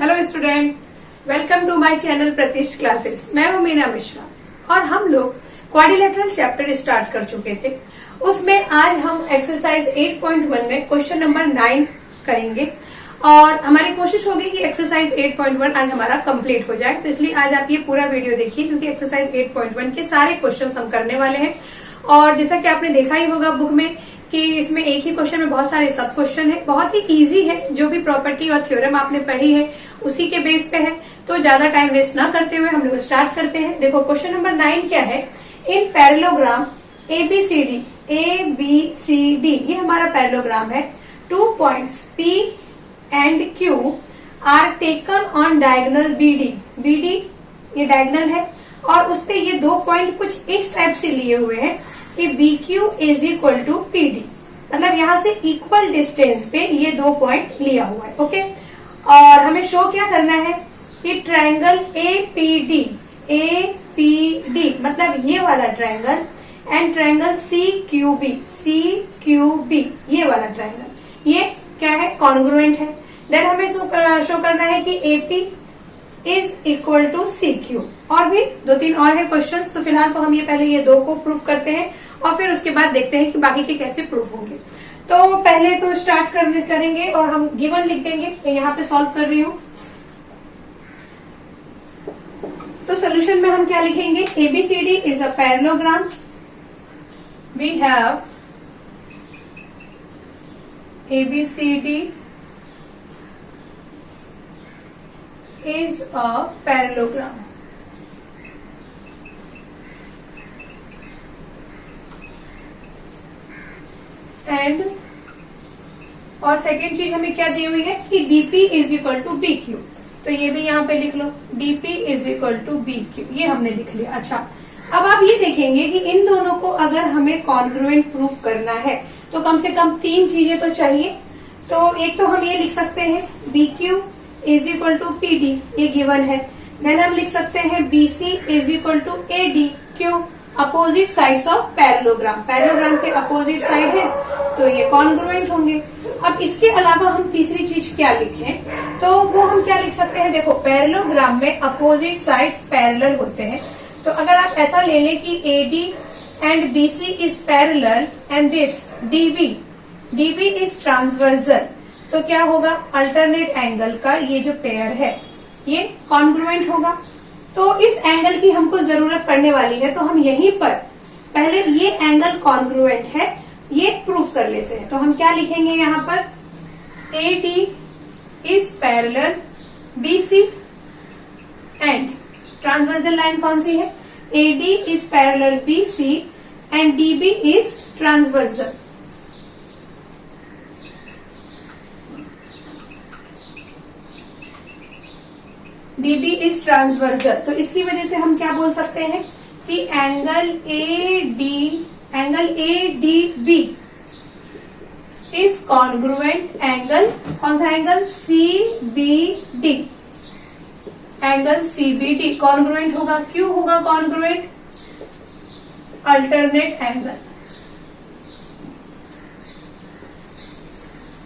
Hello student, welcome to my channel Pratish classes. मैं हूं मीना मिश्रा और हम लोग क्वाड्रिलेटरल चैप्टर स्टार्ट कर चुके थे। उसमें आज हम एक्सरसाइज 8.1 में क्वेश्चन नंबर 9 करेंगे और हमारी कोशिश होगी कि एक्सरसाइज 8.1 आज हमारा कंप्लीट हो जाए। तो इसलिए आज आप ये पूरा वीडियो देखिए क्योंकि एक्सरसाइज 8.1 के सारे क्वेश्चन हम करने वाले हैं। और जैसा कि आपने देखा ही होगा बुक में कि इसमें एक ही क्वेश्चन में बहुत सारे सब क्वेश्चन है। बहुत ही इजी है, जो भी प्रॉपर्टी और थ्योरम आपने पढ़ी है उसी के बेस पे है। तो ज्यादा टाइम वेस्ट ना करते हुए हम लोग स्टार्ट करते हैं। देखो क्वेश्चन नंबर 9 क्या है। इन पैरेललोग्राम ABCD ये हमारा पैरेललोग्राम है। 2 points P and Q are taken on diagonal BD ये डायगोनल है और उसपे ये 2 पॉइंट कुछ इस टाइप से लिए हुए हैं कि BQ is equal to PD, मतलब यहाँ से इक्वल डिस्टेंस पे ये 2 पॉइंट लिया हुआ है। ओके, और हमें शो क्या करना है कि ट्रायंगल APD मतलब ये वाला ट्रायंगल एंड ट्रायंगल CQB ये वाला ट्रायंगल ये क्या है, कॉन्ग्रुएंट है। देन हमें शो करना है कि AP is equal to CQ। और भी 2-3 और है क्वेश्चंस, तो फिलहाल तो हम ये पहले ये 2 को प्रूफ करते हैं और फिर उसके बाद देखते हैं कि बाकी के कैसे प्रूफ होंगे। तो पहले तो स्टार्ट करेंगे और हम गिवन लिख देंगे। मैं यहाँ पे सॉल्व कर रही हूँ। तो सोल्यूशन में हम क्या लिखेंगे, ABCD is a parallelogram. We have ABCD is a parallelogram and और सेकेंड चीज हमें क्या दी हुई है कि DP is equal to BQ। तो ये भी यहाँ पे लिख लो, DP is equal to BQ, ये हमने लिख लिया। अच्छा, अब आप ये देखेंगे कि इन दोनों को अगर हमें कॉन्ग्रुएंट प्रूफ करना है तो कम से कम 3 चीजें तो चाहिए। तो एक तो हम ये लिख सकते हैं BQ is equal to PD, ये गिवन है। देन हम लिख सकते हैं BC is equal to AD, क्यों, अपोजिट साइड्स ऑफ पैरेललोग्राम के अपोजिट साइड है तो ये कॉन्ग्रुएंट होंगे। अब इसके अलावा हम तीसरी चीज क्या लिखें, तो वो हम क्या लिख सकते हैं। देखो पैरेललोग्राम में अपोजिट साइड्स पैरेलल होते हैं, तो अगर आप ऐसा ले लें कि AD and BC is parallel and this DB is transversal, तो क्या होगा, अल्टरनेट एंगल का ये जो पेयर है ये कॉन्ग्रुएंट होगा। तो इस एंगल की हमको जरूरत पड़ने वाली है, तो हम यहीं पर पहले ये एंगल कॉन्ग्रुएंट है ये प्रूफ कर लेते हैं। तो हम क्या लिखेंगे यहाँ पर, AD is parallel BC and transversal line कौन सी है, AD is parallel BC and DB is transversal. DB is transversal, तो इसकी वजह से हम क्या बोल सकते हैं कि angle ADB is congruent angle, कौन सा angle, CBD, angle CBD congruent होगा। क्यों होगा कॉन्ग्रुएंट, अल्टरनेट एंगल।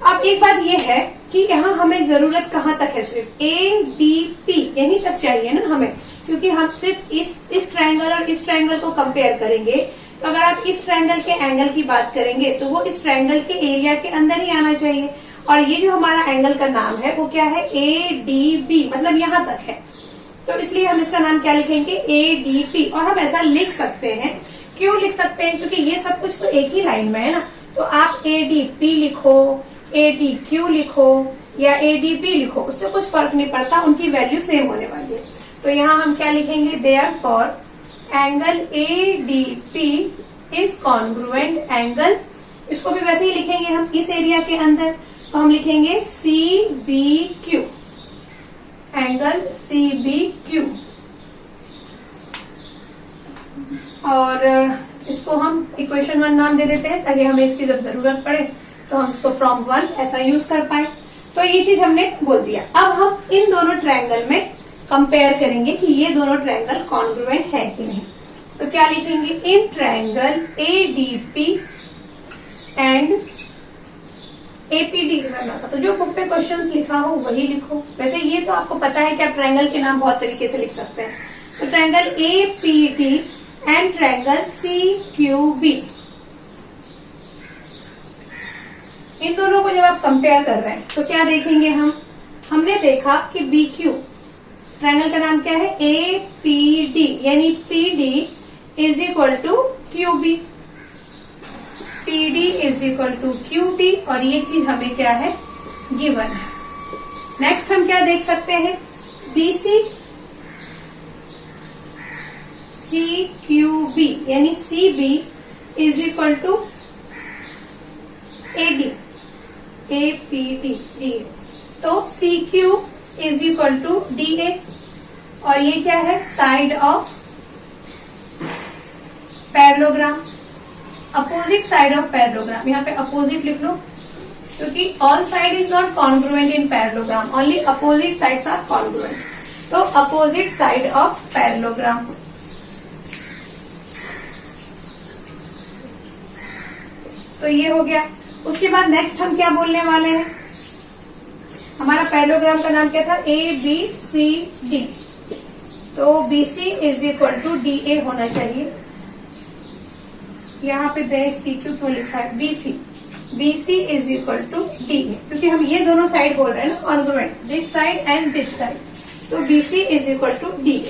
अब एक बात ये है कि यहाँ हमें जरूरत कहाँ तक है, सिर्फ ADP यहीं तक चाहिए ना हमें, क्योंकि हम सिर्फ इस ट्रायंगल और इस ट्रायंगल को कंपेयर करेंगे। तो अगर आप इस ट्रायंगल के एंगल की बात करेंगे तो वो इस ट्रायंगल के एरिया के अंदर ही आना चाहिए। और ये जो हमारा एंगल का नाम है वो क्या है, ADB, मतलब यहाँ तक है। तो इसलिए हम इसका नाम क्या लिखेंगे, ADP। और हम ऐसा लिख सकते हैं, क्यों लिख सकते हैं, क्योंकि ये सब कुछ तो एक ही लाइन में है ना। तो आप ADP लिखो, ADQ लिखो या ADB लिखो, उससे कुछ फर्क नहीं पड़ता, उनकी वैल्यू सेम होने वाली है। तो यहाँ हम क्या लिखेंगे, therefore angle ADP is congruent angle, इसको भी वैसे ही लिखेंगे हम इस एरिया के अंदर, तो हम लिखेंगे CBQ, एंगल CBQ। और इसको हम इक्वेशन 1 नाम दे देते हैं ताकि हमें इसकी जब जरूरत पड़े तो हम इसको फ्रॉम 1 ऐसा यूज कर पाए। तो ये चीज हमने बोल दिया। अब हम इन दोनों ट्रायंगल में कंपेयर करेंगे कि ये दोनों ट्रायंगल कॉन्ग्रुएंट है कि नहीं। तो क्या लिखेंगे, in triangle ADP and APD करना था। तो जो बुक पे क्वेश्चंस लिखा हो वही लिखो। वैसे ये तो आपको पता है कि आप ट्रायंगल के नाम बहुत तरीके से लिख सकते हैं। तो triangle APD and triangle CQB, इन दोनों को जब आप कंपेयर कर रहे हैं तो क्या देखेंगे हमने देखा कि BQ ट्रायंगल का नाम क्या है, APD, यानी PD is equal to QB, PD is equal to QB, और ये चीज हमें क्या है, गिवन है। नेक्स्ट हम क्या देख सकते हैं, BC CQB, यानी CB is equal to AD APD DA, तो CQ is equal to DA, और ये क्या है, side of parallelogram, opposite side of parallelogram. यहाँ पे अपोजिट लिख लो, क्योंकि all side is not congruent in parallelogram, only opposite sides are congruent. तो अपोजिट साइड ऑफ पैरेललोग्राम, तो ये हो गया। उसके बाद नेक्स्ट हम क्या बोलने वाले हैं, हमारा पैरेललोग्राम का नाम क्या था, ABCD, तो BC is equal to DA होना चाहिए। यहाँ पे बेस CQ क्यों लिखा है, BC is equal to DA, क्योंकि हम ये दोनों साइड बोल रहे हैं ना, congruent, this side and this side, तो BC is equal to DA,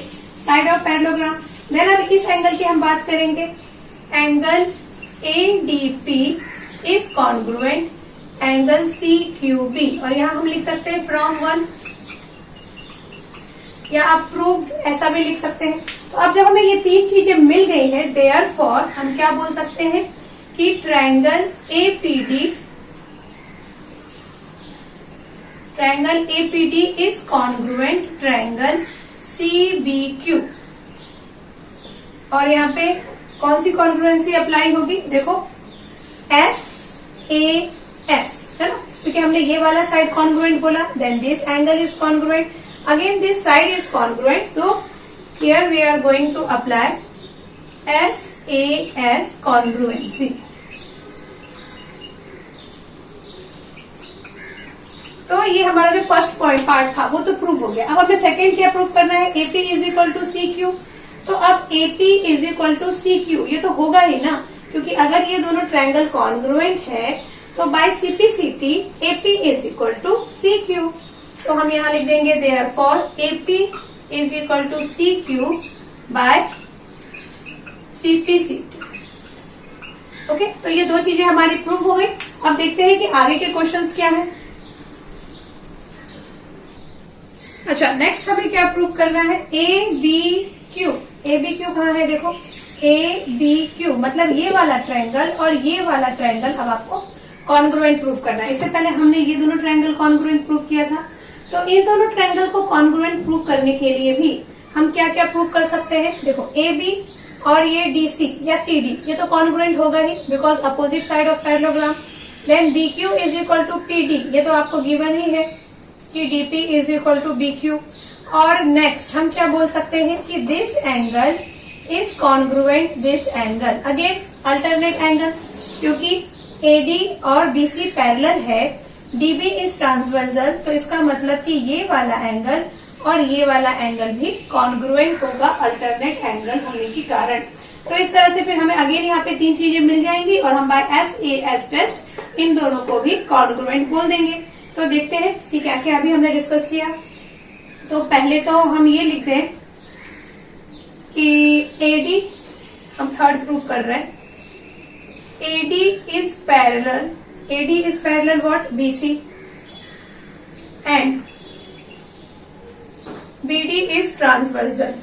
side of parallelogram. Then अब इस एंगल की हम बात करेंगे, angle ADP is congruent angle CQB, और यहाँ हम लिख सकते हैं फ्रॉम 1, या आप प्रूव्ड ऐसा भी लिख सकते हैं। तो अब जब हमें ये तीन चीजें मिल गई है, देयरफॉर हम क्या बोल सकते हैं कि triangle APD is congruent triangle CBQ, और यहाँ पे कौन सी कॉन्ग्रुएंसी अप्लाई होगी, देखो SAS, है ना, क्योंकि हमने ये वाला साइड कॉन्ग्रुएंट बोला, then this angle is congruent, again this side is congruent, so here we are going to apply SAS congruency। तो ये हमारा जो फर्स्ट पॉइंट पार्ट था वो तो प्रूफ हो गया। अब हमें सेकेंड क्या प्रूफ करना है, AP is equal to CQ। तो अब AP is equal to CQ ये तो होगा ही ना, क्योंकि अगर ये दोनों ट्रायंगल कॉन्ग्रुएंट है तो by CPCT AP is equal to CQ। तो हम यहाँ लिख देंगे therefore AP is equal to CQ by CPCT। Okay, तो ये दो चीजें हमारी प्रूफ हो गई। अब देखते हैं कि आगे के क्वेश्चंस क्या है। अच्छा, नेक्स्ट हमें क्या प्रूफ करना है, ABQ। ABQ कहाँ है, देखो ABQ मतलब ये वाला ट्रायंगल और ये वाला ट्रायंगल अब आपको कॉन्ग्रुएंट प्रूफ करना है। इससे पहले हमने ये दोनों ट्रायंगल कॉन्ग्रुएंट प्रूफ किया था, तो इन दोनों ट्रायंगल को कॉन्ग्रुएंट प्रूफ करने के लिए भी हम क्या क्या प्रूफ कर सकते हैं, देखो AB और ये DC या CD ये तो कॉन्ग्रुएंट होगा ही, because opposite side of parallelogram. Then BQ is equal to PD, ये तो आपको गिवन ही है कि DP is equal to BQ। और नेक्स्ट हम क्या बोल सकते हैं कि this angle is congruent this angle, again alternate angle, क्योंकि AD और BC पैरेलल है, DB इज ट्रांसवर्सल, तो इसका मतलब कि ये वाला एंगल और ये वाला एंगल भी कॉन्ग्रुएंट होगा अल्टरनेट एंगल होने के कारण। तो इस तरह से फिर हमें अगेन यहाँ पे तीन चीजें मिल जाएंगी और हम बाय SAS टेस्ट इन दोनों को भी कॉन्ग्रुएंट बोल देंगे। तो देखते हैं कि क्या क्या अभी हमने डिस्कस किया। तो पहले तो हम ये लिखते हैं कि AD, हम थर्ड प्रूफ कर रहे हैं, AD is parallel what, BC, and BD is transversal,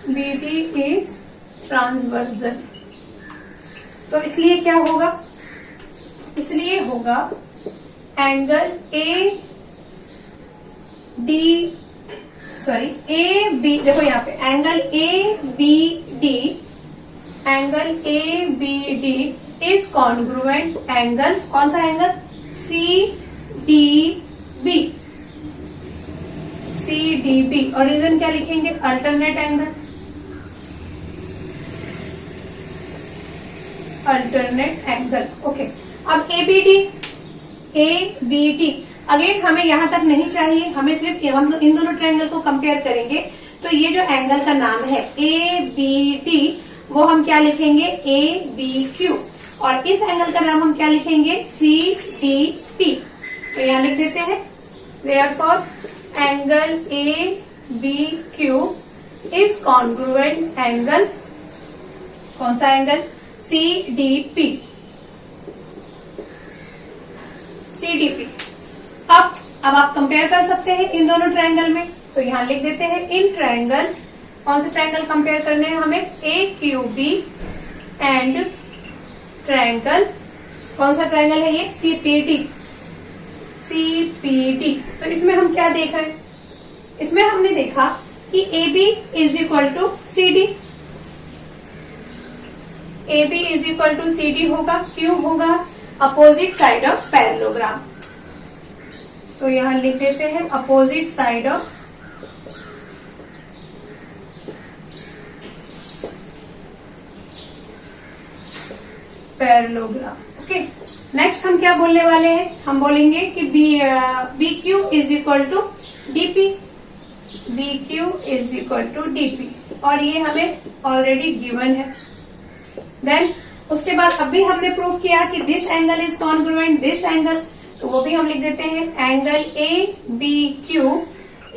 BD is transversal। तो इसलिए क्या होगा, इसलिए होगा एंगल AB, देखो यहाँ पे angle ABD is congruent angle, कौन सा एंगल, CDB, और रीजन क्या लिखेंगे, अल्टरनेट अल्टरनेट एंगल। ओके, अब एबीडी अगेन हमें यहां तक नहीं चाहिए, हमें सिर्फ हम इन दोनों ट्रायंगल को कंपेयर करेंगे। तो ये जो एंगल का नाम है एबीडी, वो हम क्या लिखेंगे, एबीक्यू, और इस एंगल का नाम हम क्या लिखेंगे, सीडीपी। तो यहां लिख देते हैं, therefore angle ABQ is congruent angle, कौन सा एंगल, सीडीपी, सीडीपी। अब आप कंपेयर कर सकते हैं इन दोनों ट्रायंगल में। तो यहां लिख देते हैं, इन ट्रायंगल, कौन से ट्रायंगल कंपेयर करने हैं हमें, AQB एंड ट्रायंगल, कौन सा ट्रायंगल है ये, CPD, CPD। तो इसमें हम क्या देख रहे हैं, इसमें हमने देखा कि AB is equal to CD, AB is equal to CD होगा, क्यों होगा, अपोजिट साइड ऑफ पैरेललोग्राम। तो यहां लिख देते हैं opposite side of parallelogram. Okay, next हम क्या बोलने वाले हैं, हम बोलेंगे कि BQ is equal to DP, BQ is equal to DP, और ये हमें ऑलरेडी गिवन है। देन उसके बाद अभी हमने प्रूव किया कि this angle is congruent this angle, तो वो भी हम लिख देते हैं, angle ABQ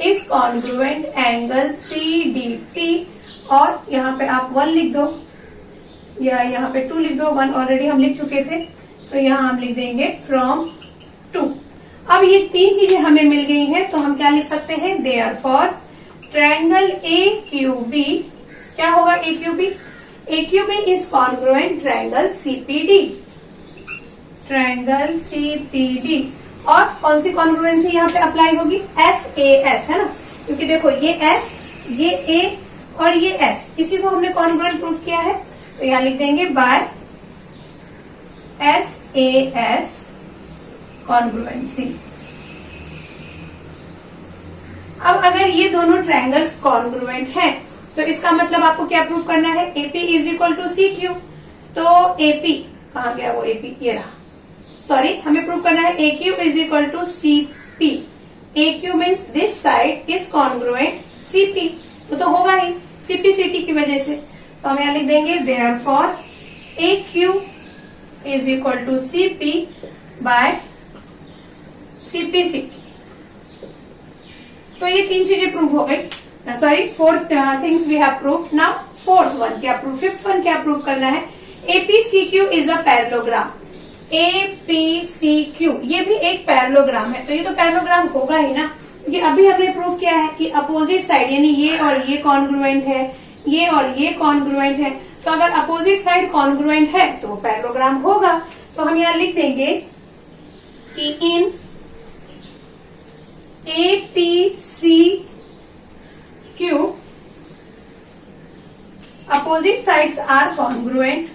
is congruent angle CDP, और यहाँ पे आप 1 लिख दो या यहाँ पे 2 लिख दो, 1 ऑलरेडी हम लिख चुके थे, तो यहाँ हम लिख देंगे फ्रॉम 2। अब ये 3 चीजें हमें मिल गई हैं, तो हम क्या लिख सकते हैं, देयरफॉर ट्रायंगल AQB, क्या होगा AQB, AQB is congruent triangle CPD, triangle CPD। और कौन सी कॉन्ग्रुएंसी यहाँ पे अप्लाई होगी, SAS, है ना, क्योंकि देखो ये S, ये A और ये S, इसी को हमने कॉन्ग्रुएंट प्रूव किया है। तो यहाँ लिख देंगे बाय SAS कॉन्ग्रुएंसी। अब अगर ये दोनों ट्रायंगल कॉन्ग्रुएंट हैं, तो इसका मतलब आपको क्या प्रूव करना है, AP is equal to CQ। तो AP कहाँ गया, वो AP ये रहा, सॉरी, हमें प्रूव करना है AQ is equal to CP। AQ means this side is congruent CP, तो होगा ही CPCT की वजह से। तो हम यहाँ लिख देंगे, therefore AQ is equal to CP by CPCT। तो ये 3 चीजें प्रूव हो गई, sorry 4 things we have prove. Now 4th one क्या प्रूव, 5th वन क्या प्रूव करना है, APCQ is a parallelogram. APCQ ये भी एक पैरेललोग्राम है, तो ये तो पैरेललोग्राम होगा ही ना, क्योंकि अभी हमने प्रूव किया है कि अपोजिट साइड, यानी ये और ये कॉन्ग्रुएंट है, ये और ये कॉन्ग्रुएंट है। तो अगर अपोजिट साइड कॉन्ग्रुएंट है तो वो पैरेललोग्राम होगा। तो हम यहाँ लिख देंगे कि इन APCQ opposite sides are congruent,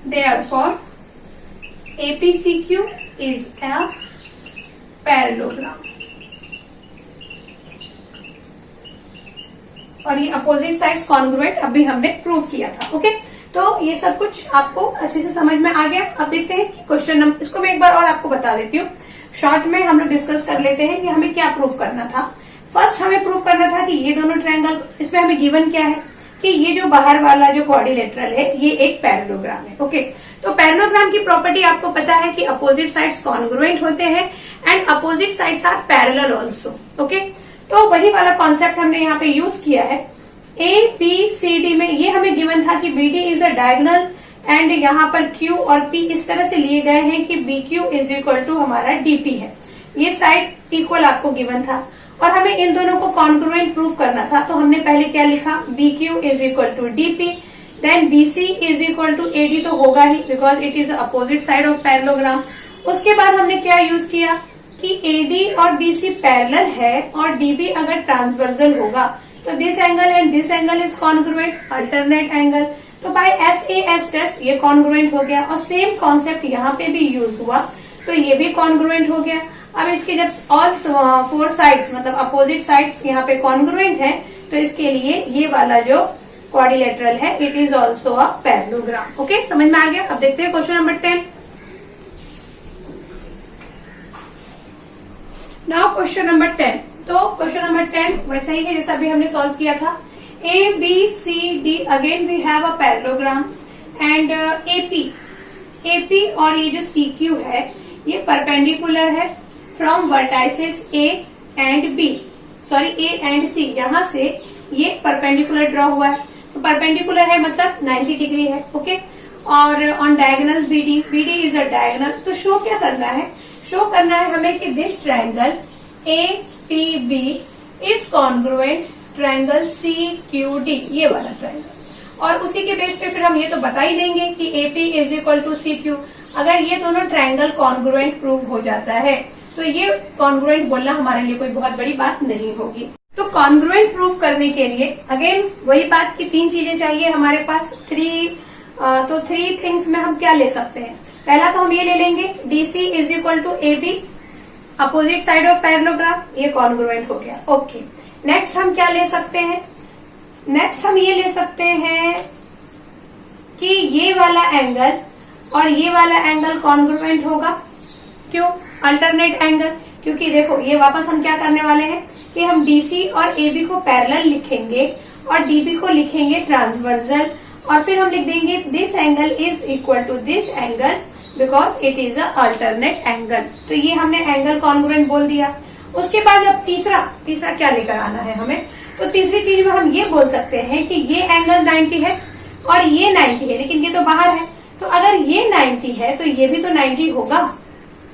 therefore APCQ is a parallelogram। और ये अपोजिट साइड्स कॉन्ग्रुएंट अभी हमने प्रूव किया था। ओके, तो ये सब कुछ आपको अच्छे से समझ में आ गया। अब देखते हैं कि क्वेश्चन नंबर, इसको मैं एक बार और आपको बता देती हूँ, शॉर्ट में हम लोग डिस्कस कर लेते हैं कि हमें क्या प्रूव करना था। फर्स्ट हमें प्रूव करना था कि ये दोनों ट्रायंगल, इसमें हमें गिवन क्या है कि ये जो बाहर वाला जो क्वाड्रिलेटरल है ये एक पैरेललोग्राम है। ओके, तो पैरेललोग्राम की प्रॉपर्टी आपको पता है कि अपोजिट साइड्स कॉन्ग्रुएंट होते हैं and opposite sides are parallel also. Okay, तो वही वाला कॉन्सेप्ट हमने यहाँ पे यूज किया है। ABCD में ये हमें गिवन था कि BD is a diagonal and यहाँ पर Q और P इस तरह से लिए गए हैं कि BQ इज इक्वल टू हमारा DP है। ये साइड इक्वल आपको गिवन था और हमें इन दोनों को कॉन्ग्रुएंट प्रूव करना था। तो हमने पहले क्या लिखा, BQ is equal to DP, then BC is equal to AD, तो होगा ही because it is opposite side of parallelogram. उसके बाद हमने क्या यूज किया कि AD और BC पैरेलल है और DB अगर ट्रांसवर्सल होगा तो this angle and this angle is congruent, alternate angle. तो बाय SAS टेस्ट ये कॉन्ग्रुएंट हो गया और सेम कॉन्सेप्ट यहाँ पे भी यूज हुआ, तो ये भी कॉन्ग्रुएंट हो गया। अब इसके जब ऑल 4 साइड्स मतलब अपोजिट साइड्स यहाँ पे कॉन्ग्रुएंट है, तो इसके लिए ये वाला जो क्वाड्रिलेटरल है it is also a parallelogram. Okay, समझ में आ गया। अब देखते हैं question number 10। Now question number 10। तो क्वेश्चन नंबर 10 वैसा ही है जैसा अभी हमने सॉल्व किया था। A B C D, again we have a parallelogram and AP और ये जो सी क्यू है ये परपेंडिकुलर है from vertices A and B, sorry A and C, यहां से ये परपेंडिकुलर ड्रॉ हुआ है। तो परपेंडिकुलर है मतलब 90 डिग्री है। ओके, और on diagonal BD is a diagonal. तो शो क्या करना है, शो करना है हमें कि this triangle A P B is congruent triangle C Q D, ये वाला ट्रायंगल। और उसी के बेस पे फिर हम ये तो बता ही देंगे कि AP is equal to C Q. अगर ये दोनों ट्रायंगल कॉन्ग्रुएंट प्रूव हो जाता है तो ये कॉन्ग्रुएंट बोलना हमारे लिए कोई बहुत बड़ी बात नहीं होगी। तो कॉन्ग्रुएंट प्रूव करने के लिए अगेन वही बात की 3 चीजें चाहिए हमारे पास। 3 थिंग्स में हम क्या ले सकते हैं। पहला तो हम ये ले लेंगे DC is equal to A B, opposite side of parallelogram, ये कॉन्ग्रुएंट हो गया। ओके, नेक्स्ट हम क्या ले सकते हैं, नेक्स्ट हम ये ले सकते हैं कि ये वाला एंगल और ये वाला एंगल कॉन्ग्रुएंट होगा। क्यों, अल्टरनेट एंगल, क्योंकि देखो ये वापस हम क्या करने वाले हैं कि हम डीसी और एबी को पैरेलल लिखेंगे और डीबी को लिखेंगे ट्रांसवर्सल, और फिर हम लिख देंगे this angle is equal to this angle because it is a alternate angle. तो ये हमने एंगल कॉन्ग्रुएंट बोल दिया। उसके बाद अब तीसरा क्या लेकर आना है हमें, तो तीसरी चीज में हम ये बोल सकते हैं कि ये एंगल 90 है और ये 90 है, लेकिन ये तो बाहर है। तो अगर ये 90 है तो ये भी तो 90 होगा,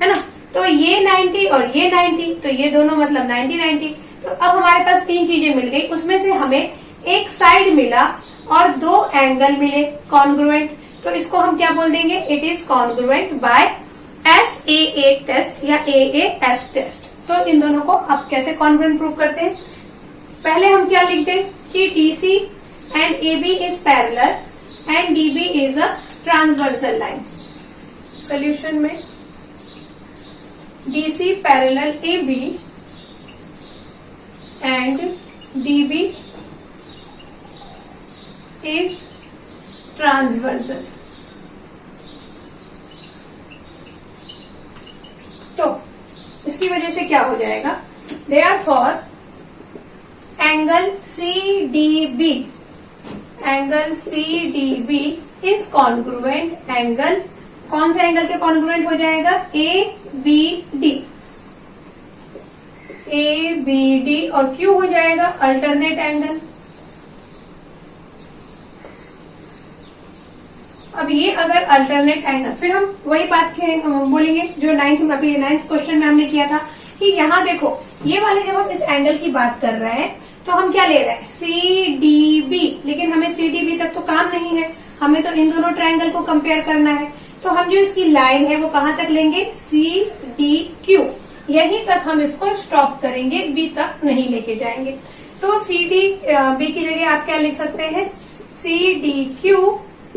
है ना। तो ये 90 और ये 90, तो ये दोनों मतलब 90-90। तो अब हमारे पास 3 चीजें मिल गई, उसमें से हमें एक साइड मिला और 2 एंगल मिले कॉन्ग्रुएंट। तो इसको हम क्या बोल देंगे, it is congruent by SAA test या AAS टेस्ट। तो इन दोनों को अब कैसे कॉन्ग्रुएंट प्रूव करते हैं, पहले हम क्या लिख दें कि DC and AB is parallel and DB is a transversal line. Solution में DC parallel AB and DB is transversal. तो इसकी वजह से क्या हो जाएगा, therefore angle CDB is congruent angle, कौन से एंगल के कॉन्ग्रुएंट हो जाएगा, ABD और क्यों हो जाएगा अल्टरनेट एंगल। अब ये अगर अल्टरनेट एंगल, फिर हम वही बात बोलेंगे जो 9th क्वेश्चन में हमने किया था कि यहाँ देखो ये वाले जब हम इस एंगल की बात कर रहे हैं तो हम क्या ले रहे हैं CDB, लेकिन हमें CDB तक तो काम नहीं है, हमें तो इन दोनों ट्रायंगल को कंपेयर करना है। तो हम जो इसकी लाइन है वो कहाँ तक लेंगे, CDQ, यहीं तक हम इसको स्टॉप करेंगे, B तक नहीं लेके जाएंगे। तो CDB की जगह आप क्या लिख सकते हैं, CDQ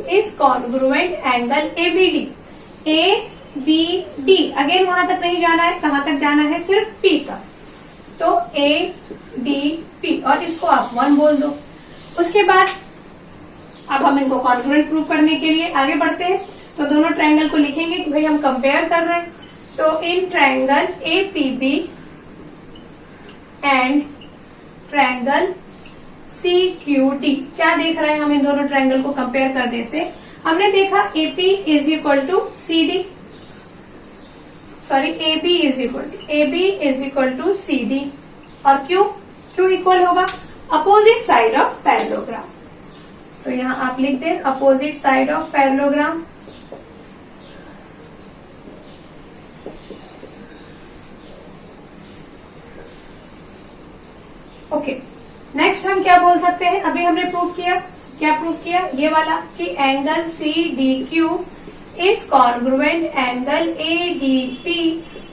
is congruent angle ABD। ABD again वहां तक नहीं जाना है, कहां तक जाना है, सिर्फ P तक। तो ADP और इसको आप 1 बोल दो। उसके बाद अब हम इनको कॉन्ग्रुएंट प्रूव करने के लिए आगे बढ़ते हैं। तो दोनों ट्रायंगल को लिखेंगे कि भाई हम कंपेयर कर रहे हैं। तो in triangle APB and triangle CQD, क्या देख रहे हैं हम इन दोनों ट्रायंगल को कंपेयर करने से, हमने देखा AP is equal to CD, sorry AB is equal to CD। और क्यों इक्वल होगा, अपोजिट साइड ऑफ पैरेललोग्राम। तो यहां आप लिख दें opposite side of parallelogram. Okay, next हम क्या बोल सकते हैं, अभी हमने प्रूफ किया, क्या प्रूफ किया, ये वाला कि angle CDQ is congruent angle ADP,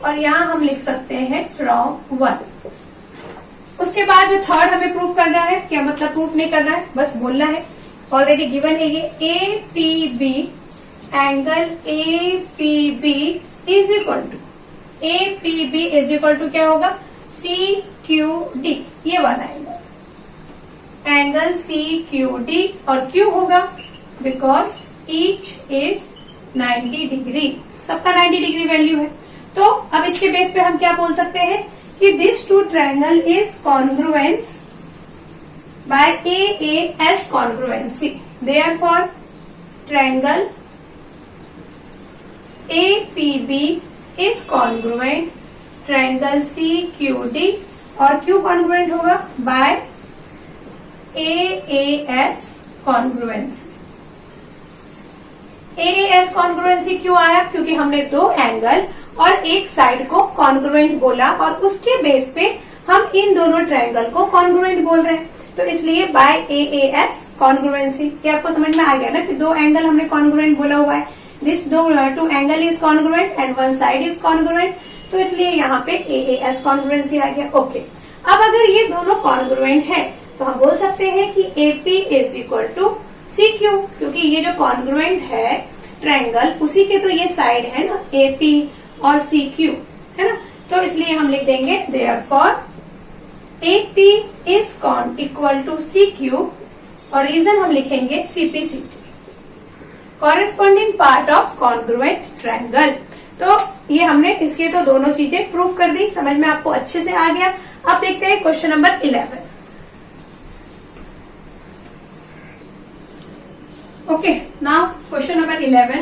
और यहां हम लिख सकते हैं फ्रॉम 1। उसके बाद जो थर्ड हमें प्रूफ करना है, क्या मतलब प्रूफ नहीं करना है, बस बोलना है, ऑलरेडी गिवन है ये APB angle APB is equal to APB is equal to क्या होगा, CQD, ये वाला एंगल CQD, और क्यों होगा, बिकॉज ईच इज 90 डिग्री, सबका 90 डिग्री वैल्यू है। तो अब इसके बेस पे हम क्या बोल सकते हैं कि this two triangle is congruence by AAS congruency, therefore triangle APB is congruent triangle CQD, और क्यों कॉन्ग्रुएंट होगा, by AAS congruency. AAS congruency क्यों आया, क्योंकि हमने दो एंगल और एक साइड को कॉन्ग्रुएंट बोला और उसके बेस पे हम इन दोनों ट्रायंगल को कॉन्ग्रुएंट बोल रहे हैं, तो इसलिए बाय AAS कॉन्ग्रुएंसी। ये आपको समझ में आ गया ना कि दो एंगल हमने कॉन्ग्रुएंट बोला हुआ है, this two angle is congruent and one side is congruent, तो इसलिए यहाँ पे AAS कॉन्ग्रुएंसी आ गया। ओके, अब अगर ये दोनों कॉन्ग्रुएंट है तो हम बोल सकते हैं कि AP is equal to CQ, क्योंकि ये जो कॉन्ग्रुएंट है ट्रायंगल उसी के तो ये साइड है ना, AP और CQ है ना, तो इसलिए हम लिख देंगे therefore AP is equal to CQ, और रीजन हम लिखेंगे CP/CQ, corresponding part of congruent triangle. तो ये हमने इसके तो दोनों चीजें प्रूफ कर दी, समझ में आपको अच्छे से आ गया। अब देखते हैं question number 11। Okay, now question number 11.